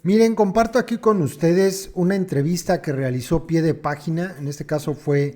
Miren, comparto aquí con ustedes una entrevista que realizó Pie de Página. En este caso fue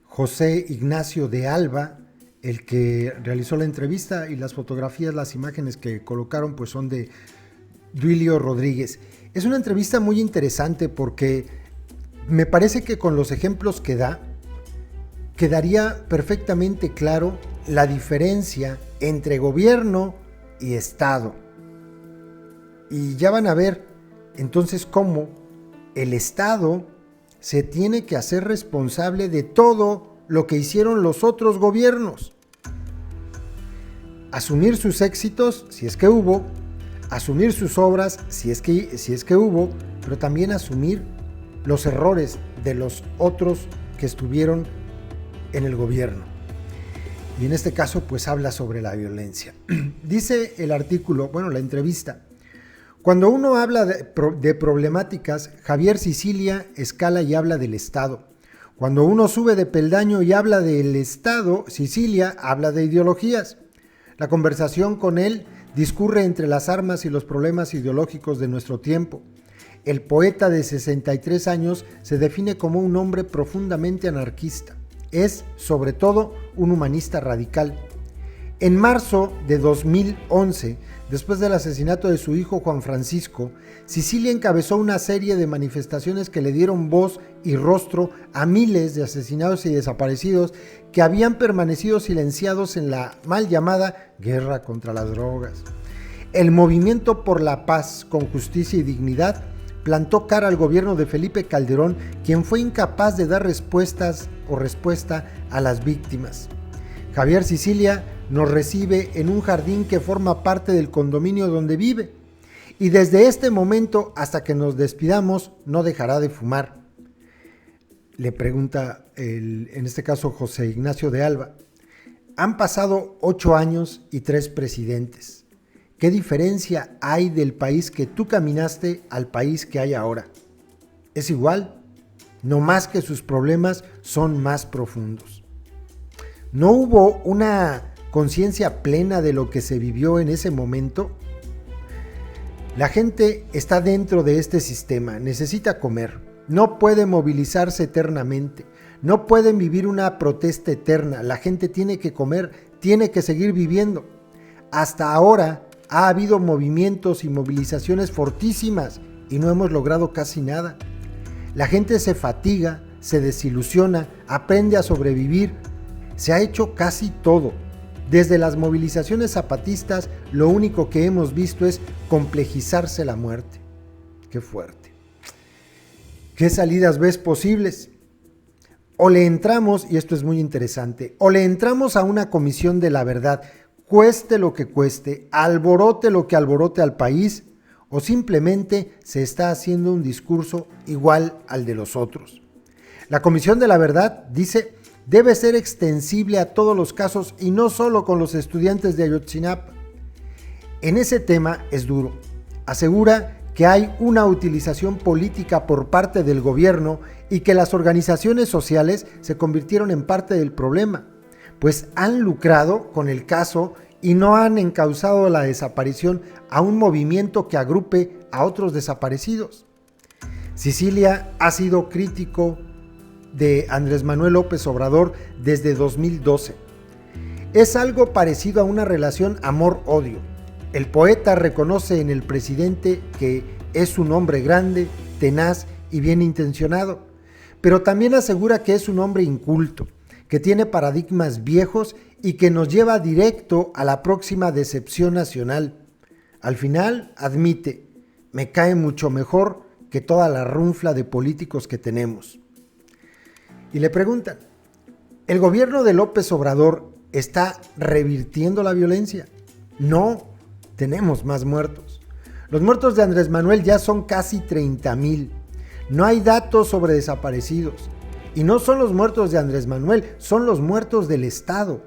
José Ignacio de Alba el que realizó la entrevista, y las fotografías, las imágenes que colocaron pues son de Duilio Rodríguez. Es una entrevista muy interesante porque me parece que con los ejemplos que da quedaría perfectamente claro la diferencia entre gobierno y Estado. Y ya van a ver entonces cómo el Estado se tiene que hacer responsable de todo lo que hicieron los otros gobiernos. Asumir sus éxitos, si es que hubo, asumir sus obras, si es que hubo, pero también asumir los errores de los otros que estuvieron en el gobierno. Y en este caso, pues habla sobre la violencia. Dice el artículo, la entrevista: cuando uno habla de problemáticas, Javier Sicilia escala y habla del Estado. Cuando uno sube de peldaño y habla del Estado, Sicilia habla de ideologías. La conversación con él discurre entre las armas y los problemas ideológicos de nuestro tiempo. El poeta de 63 años se define como un hombre profundamente anarquista. Es, sobre todo, un humanista radical. En marzo de 2011, después del asesinato de su hijo Juan Francisco, Sicilia encabezó una serie de manifestaciones que le dieron voz y rostro a miles de asesinados y desaparecidos que habían permanecido silenciados en la mal llamada guerra contra las drogas. El movimiento por la paz con justicia y dignidad plantó cara al gobierno de Felipe Calderón, quien fue incapaz de dar respuesta a las víctimas. Javier Sicilia nos recibe en un jardín que forma parte del condominio donde vive, y desde este momento hasta que nos despidamos no dejará de fumar. Le pregunta en este caso José Ignacio de Alba: han pasado 8 años y 3 presidentes. ¿Qué diferencia hay del país que tú caminaste al país que hay ahora? ¿Es igual? No más que sus problemas son más profundos. ¿No hubo una conciencia plena de lo que se vivió en ese momento? La gente está dentro de este sistema, necesita comer, no puede movilizarse eternamente, no pueden vivir una protesta eterna, la gente tiene que comer, tiene que seguir viviendo. Hasta ahora ha habido movimientos y movilizaciones fortísimas y no hemos logrado casi nada. La gente se fatiga, se desilusiona, aprende a sobrevivir. Se ha hecho casi todo. Desde las movilizaciones zapatistas, lo único que hemos visto es complejizarse la muerte. Qué fuerte. ¿Qué salidas ves posibles? O le entramos, y esto es muy interesante, o le entramos a una comisión de la verdad, cueste lo que cueste, alborote lo que alborote al país, o simplemente se está haciendo un discurso igual al de los otros. La Comisión de la Verdad, dice, debe ser extensible a todos los casos y no solo con los estudiantes de Ayotzinapa. En ese tema es duro. Asegura que hay una utilización política por parte del gobierno y que las organizaciones sociales se convirtieron en parte del problema, pues han lucrado con el caso y no han encauzado la desaparición a un movimiento que agrupe a otros desaparecidos. Sicilia ha sido crítico de Andrés Manuel López Obrador desde 2012. Es algo parecido a una relación amor-odio. El poeta reconoce en el presidente que es un hombre grande, tenaz y bien intencionado, pero también asegura que es un hombre inculto, que tiene paradigmas viejos y que nos lleva directo a la próxima decepción nacional. Al final admite: me cae mucho mejor que toda la runfla de políticos que tenemos. Y le preguntan: ¿el gobierno de López Obrador está revirtiendo la violencia? No, tenemos más muertos. Los muertos de Andrés Manuel ya son casi 30,000. No hay datos sobre desaparecidos. Y no son los muertos de Andrés Manuel, son los muertos del Estado.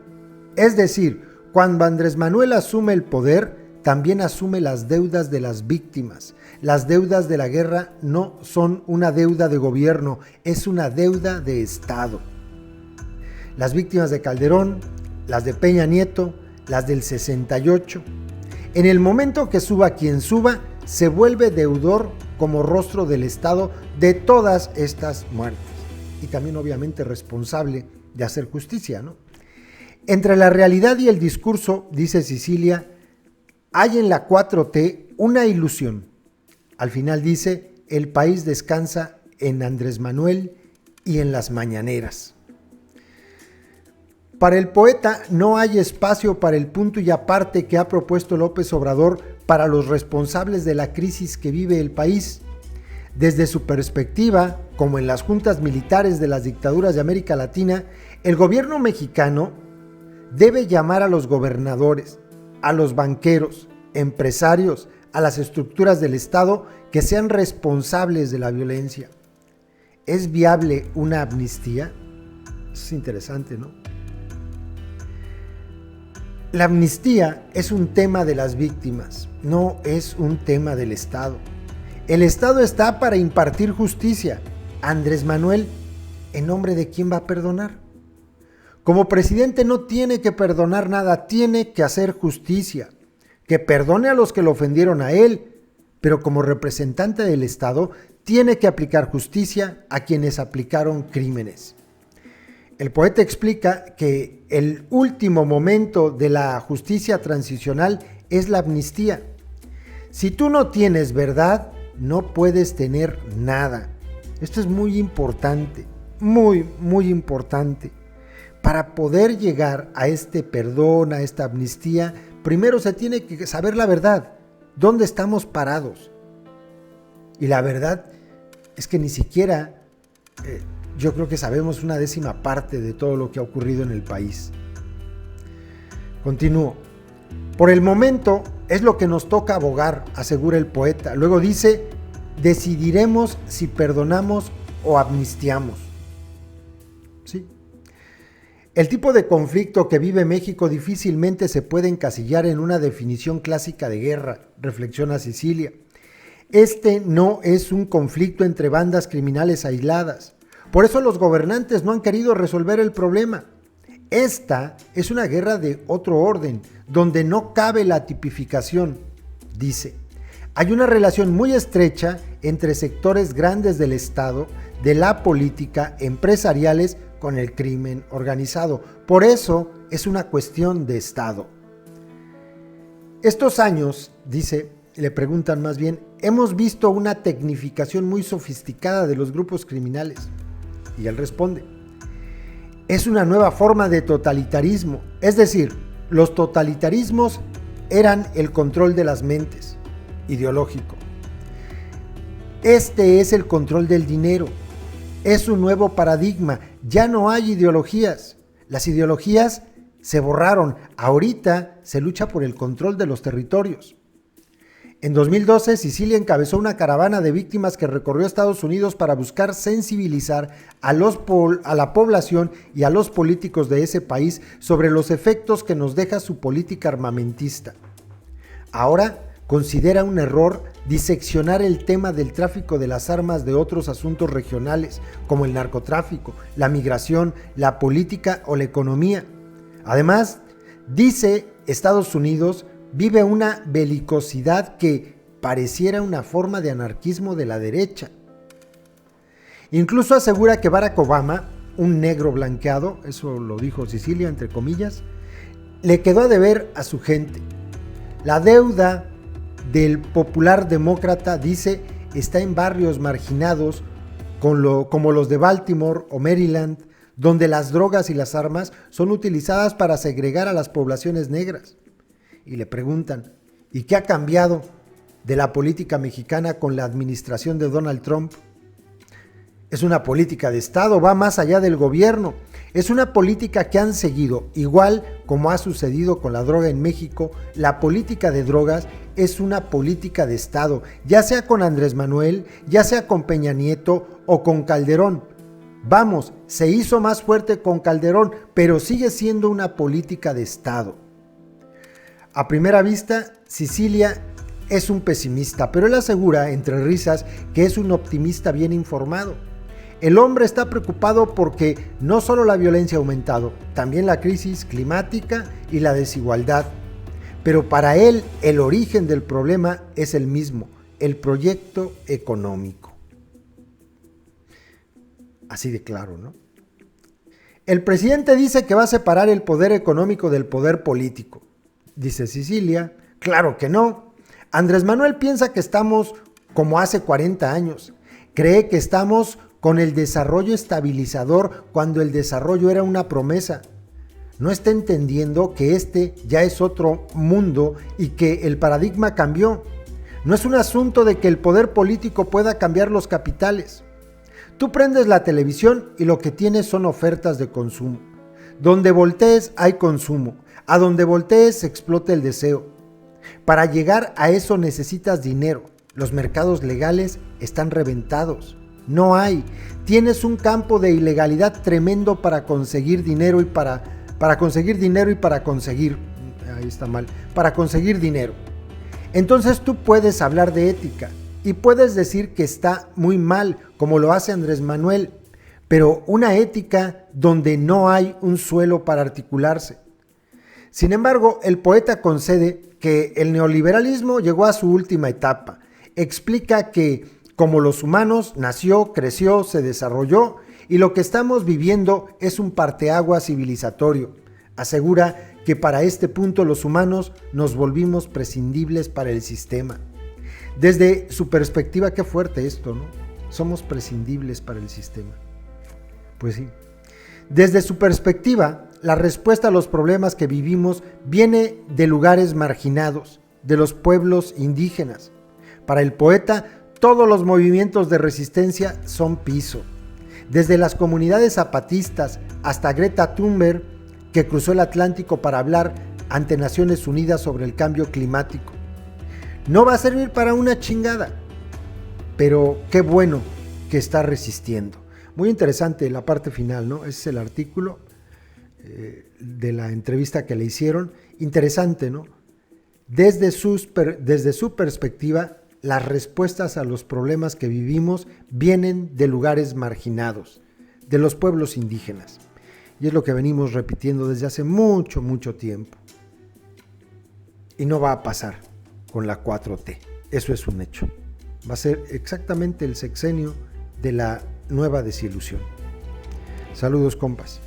Es decir, cuando Andrés Manuel asume el poder, también asume las deudas de las víctimas. Las deudas de la guerra no son una deuda de gobierno, es una deuda de Estado. Las víctimas de Calderón, las de Peña Nieto, las del 68. En el momento que suba quien suba, se vuelve deudor como rostro del Estado de todas estas muertes. Y también obviamente responsable de hacer justicia, ¿no? Entre la realidad y el discurso, dice Sicilia, hay en la 4T una ilusión. Al final dice, el país descansa en Andrés Manuel y en las mañaneras. Para el poeta no hay espacio para el punto y aparte que ha propuesto López Obrador para los responsables de la crisis que vive el país. Desde su perspectiva, como en las juntas militares de las dictaduras de América Latina, el gobierno mexicano debe llamar a los gobernadores, a los banqueros, empresarios, a las estructuras del Estado que sean responsables de la violencia. ¿Es viable una amnistía? Es interesante, ¿no? La amnistía es un tema de las víctimas, no es un tema del Estado. El Estado está para impartir justicia. Andrés Manuel, ¿en nombre de quién va a perdonar? Como presidente no tiene que perdonar nada, tiene que hacer justicia. Que perdone a los que lo ofendieron a él, pero como representante del Estado tiene que aplicar justicia a quienes aplicaron crímenes. El poeta explica que el último momento de la justicia transicional es la amnistía. Si tú no tienes verdad, no puedes tener nada. Esto es muy importante, muy importante. Para poder llegar a este perdón, a esta amnistía, primero se tiene que saber la verdad, dónde estamos parados. Y la verdad es que ni siquiera yo creo que sabemos una décima parte de todo lo que ha ocurrido en el país. Continúo. Por el momento es lo que nos toca abogar, asegura el poeta. Luego dice, decidiremos si perdonamos o amnistiamos. ¿Sí? El tipo de conflicto que vive México difícilmente se puede encasillar en una definición clásica de guerra, reflexiona Sicilia. Este no es un conflicto entre bandas criminales aisladas. Por eso los gobernantes no han querido resolver el problema. Esta es una guerra de otro orden, donde no cabe la tipificación, dice. Hay una relación muy estrecha entre sectores grandes del Estado, de la política, empresariales, con el crimen organizado. Por eso es una cuestión de Estado. Estos años, dice, le preguntan más bien, hemos visto una tecnificación muy sofisticada de los grupos criminales. Y él responde, es una nueva forma de totalitarismo, es decir, los totalitarismos eran el control de las mentes, ideológico. Este es el control del dinero, es un nuevo paradigma, ya no hay ideologías, las ideologías se borraron, ahorita se lucha por el control de los territorios. En 2012, Sicilia encabezó una caravana de víctimas que recorrió Estados Unidos para buscar sensibilizar a la población y a los políticos de ese país sobre los efectos que nos deja su política armamentista. Ahora considera un error diseccionar el tema del tráfico de las armas de otros asuntos regionales, como el narcotráfico, la migración, la política o la economía. Además, dice Estados Unidos vive una belicosidad que pareciera una forma de anarquismo de la derecha. Incluso asegura que Barack Obama, un negro blanqueado, eso lo dijo Sicilia entre comillas, le quedó a deber a su gente. La deuda del popular demócrata, dice, está en barrios marginados como los de Baltimore o Maryland, donde las drogas y las armas son utilizadas para segregar a las poblaciones negras. Y le preguntan, ¿y qué ha cambiado de la política mexicana con la administración de Donald Trump? Es una política de Estado, va más allá del gobierno. Es una política que han seguido, igual como ha sucedido con la droga en México. La política de drogas es una política de Estado, ya sea con Andrés Manuel, ya sea con Peña Nieto o con Calderón. Vamos, se hizo más fuerte con Calderón, pero sigue siendo una política de Estado. A primera vista, Sicilia es un pesimista, pero él asegura, entre risas, que es un optimista bien informado. El hombre está preocupado porque no solo la violencia ha aumentado, también la crisis climática y la desigualdad. Pero para él, el origen del problema es el mismo, el proyecto económico. Así de claro, ¿no? El presidente dice que va a separar el poder económico del poder político. Dice Cecilia, claro que no. Andrés Manuel piensa que estamos como hace 40 años. Cree que estamos con el desarrollo estabilizador cuando el desarrollo era una promesa. No está entendiendo que este ya es otro mundo y que el paradigma cambió. No es un asunto de que el poder político pueda cambiar los capitales. Tú prendes la televisión y lo que tienes son ofertas de consumo. Donde voltees hay consumo. A donde voltees se explota el deseo. Para llegar a eso necesitas dinero. Los mercados legales están reventados. No hay. Tienes un campo de ilegalidad tremendo para conseguir dinero y para conseguir dinero. Entonces tú puedes hablar de ética y puedes decir que está muy mal, como lo hace Andrés Manuel, pero una ética donde no hay un suelo para articularse. Sin embargo, el poeta concede que el neoliberalismo llegó a su última etapa. Explica que, como los humanos, nació, creció, se desarrolló y lo que estamos viviendo es un parteaguas civilizatorio. Asegura que para este punto los humanos nos volvimos prescindibles para el sistema. Desde su perspectiva, qué fuerte esto, ¿no? Somos prescindibles para el sistema. Pues sí. Desde su perspectiva, la respuesta a los problemas que vivimos viene de lugares marginados, de los pueblos indígenas. Para el poeta, todos los movimientos de resistencia son piso. Desde las comunidades zapatistas hasta Greta Thunberg, que cruzó el Atlántico para hablar ante Naciones Unidas sobre el cambio climático. No va a servir para una chingada, pero qué bueno que está resistiendo. Muy interesante la parte final, ¿no? Ese es el artículo de la entrevista que le hicieron. Interesante, ¿no? Desde su perspectiva, las respuestas a los problemas que vivimos vienen de lugares marginados, de los pueblos indígenas. Y es lo que venimos repitiendo desde hace mucho, mucho tiempo. Y no va a pasar con la 4T. Eso es un hecho. Va a ser exactamente el sexenio de la nueva desilusión. Saludos, compas.